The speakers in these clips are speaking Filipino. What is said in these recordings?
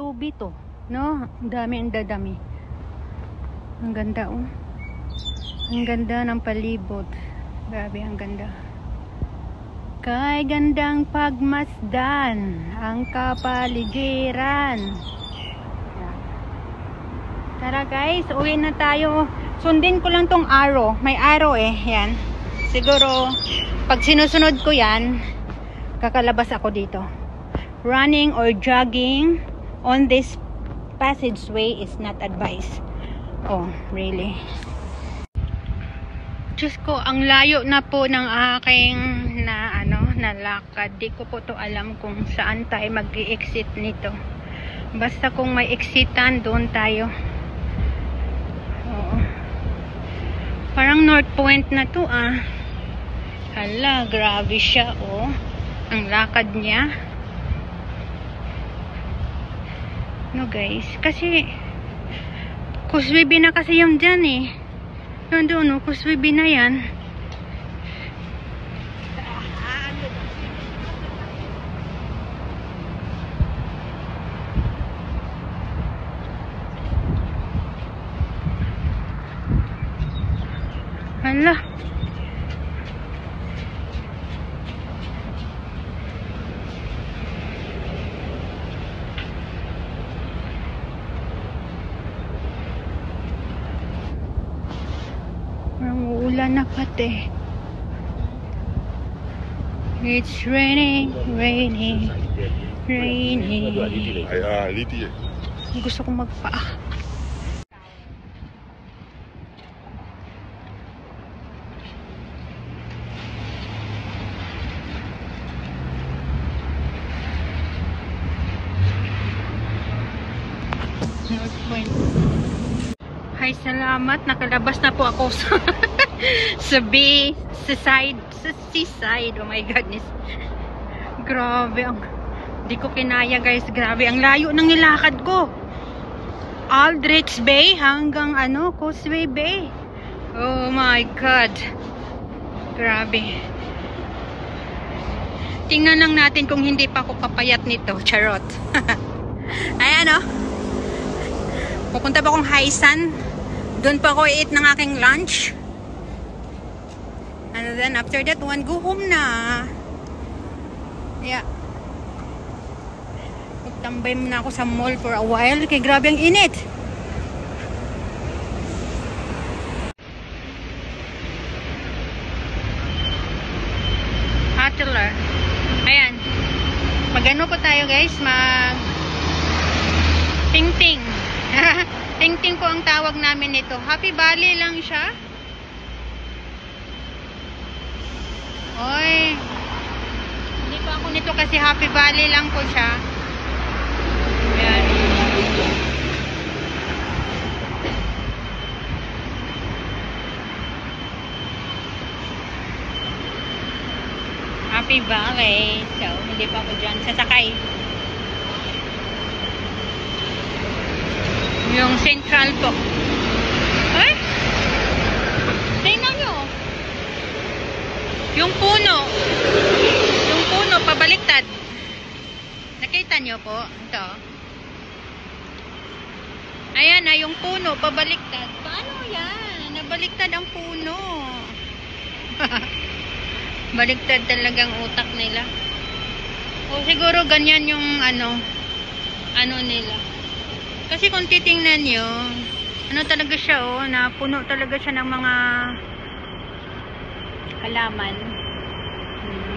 lubi to, no? Ang dami, ang dadami. Ang ganda, oh. Ang ganda ng palibot. Grabe, ang ganda. Kay gandang pagmasdan ang kapaligiran. Tara guys, uwi na tayo. Sundin ko lang tong arrow. May arrow eh, yan. Siguro, pag sinusunod ko yan, kakalabas ako dito. Running or jogging on this passageway is not advised. Oh, really? Diyos ko, ang layo na po ng aking nalakad. Di ko po to alam kung saan tayo mag-i-exit nito. Basta kung may exitan, doon tayo. Oo. Parang North Point na to, ah. Hala, grabe siya, oh. Ang lakad niya. No, guys. Kasi, Kuswibi na kasi yung dyan, eh. Yung doon, no? Kuswibi na yan. Hala. Ulan na pati. It's raining, raining, raining. Gusto kong magpaa. North Point. Ay, salamat. Nakalabas na po ako sa sa seaside. Oh my goodness. Grabe. Di ko kinaya, guys. Grabe. Ang layo ng nilakad ko. Aldrich Bay hanggang Causeway Bay. Oh my God. Grabe. Tingnan lang natin kung hindi pa ako papayat nito. Charot. Ayan, oh. Pupunta ba akong Haisan? Doon pa ako i-eat ng aking lunch. And then after that one, go home na. Yeah. Magtambay muna ako sa mall for a while. Kaya grabe ang init. Hustler. Ayan. Mag-ano po tayo, guys? Ting-ting. Ting-ting po ang tawag namin nito. Happy Valley lang siya. Oy. Hindi po ako nito kasi Happy Valley lang po siya. Ayan. Happy Valley. So, hindi pa ako dyan sasakay. Yung Central po. Eh? Tingnan nyo. Yung puno. Yung puno, pabaliktad. Nakita nyo po? Ito. Ayan na, yung puno, pabaliktad. Paano yan? Nabaliktad ang puno. Baliktad talagang utak nila. O siguro ganyan yung ano nila. Kasi kung titingnan nyo, talaga siya, oh, na puno talaga siya ng mga halaman.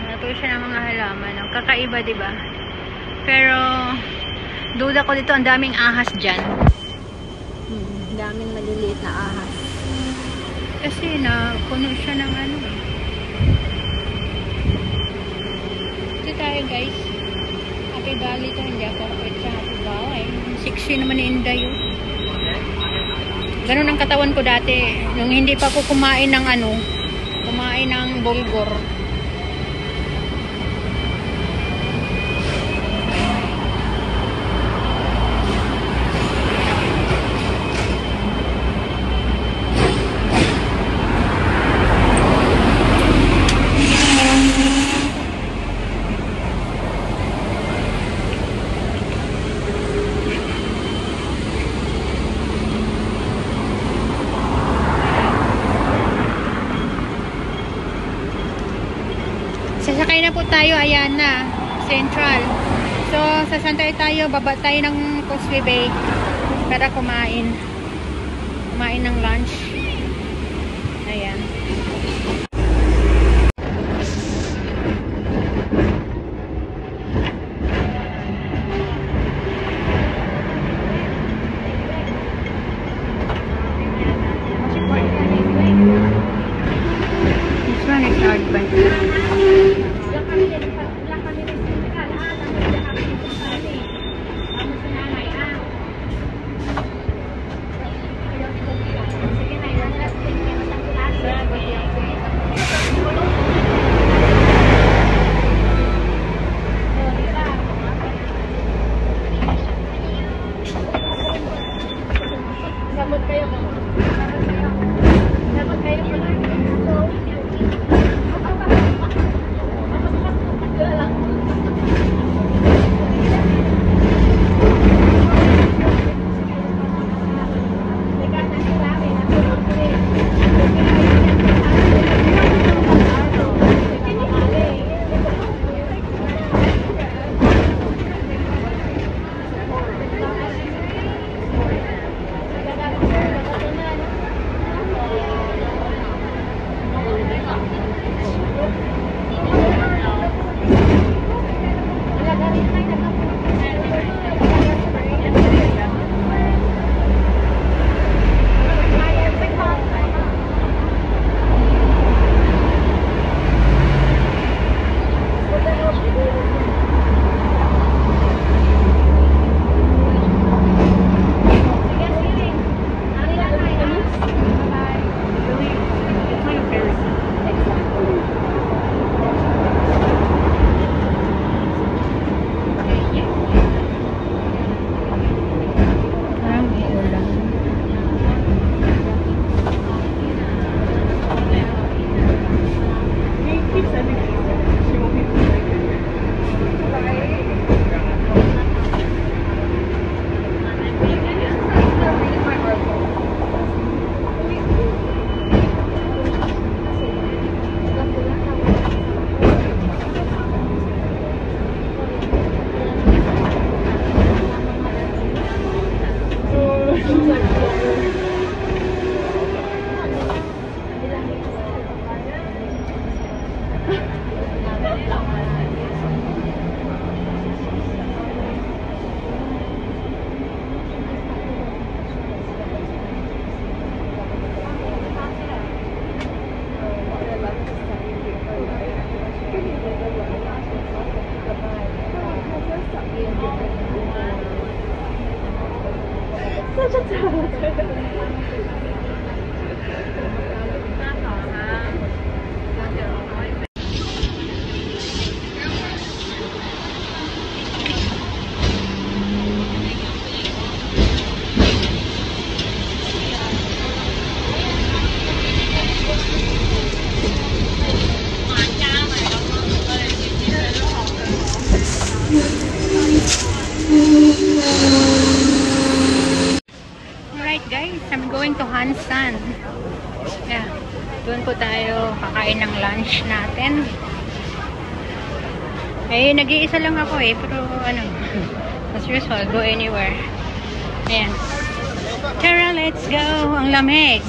Nato siya ng mga halaman. Oh, kakaiba, diba? Pero, duda ko dito, ang daming ahas dyan. Daming maliliit na ahas. Kasi puno siya ng ano. Ito tayo, guys. Happy Valley to, hindi ako kapit sa Happy Valley. Sexy naman ni Inday, oh. Ganun ang katawan ko dati. Nung hindi pa ako kumain ng kumain ng bulgur. Sasakay na po tayo, ayan na, Central. So, sasantay tayo, baba tayo ng Causeway Bay para kumain ng lunch. Ayan. This one is advanced. Guys, I'm going to Hansan. Yeah, doon po tayo kakain ng lunch natin. Eh, nag-iisa lang ako eh, pero ano, as usual, go anywhere. Ayan. Tara, let's go! Ang lamig!